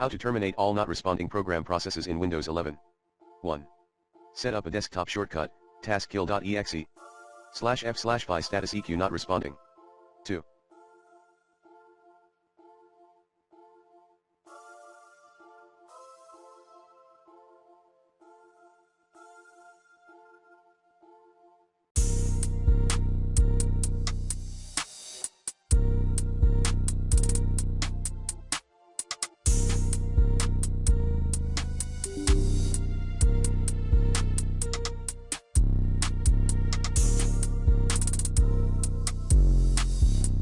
How to terminate all not responding program processes in Windows 11. 1. Set up a desktop shortcut, taskkill.exe /f/vi status eq not responding. 2.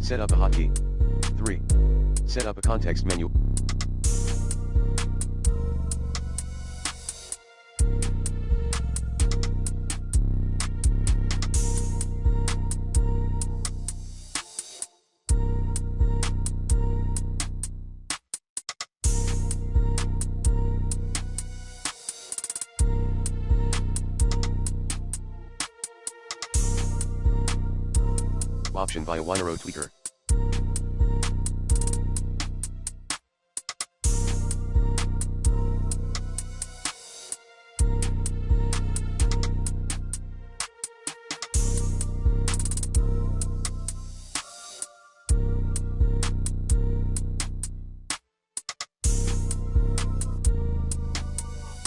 Set up a hotkey. 3. Set up a context menu. Option via Winaro Tweaker.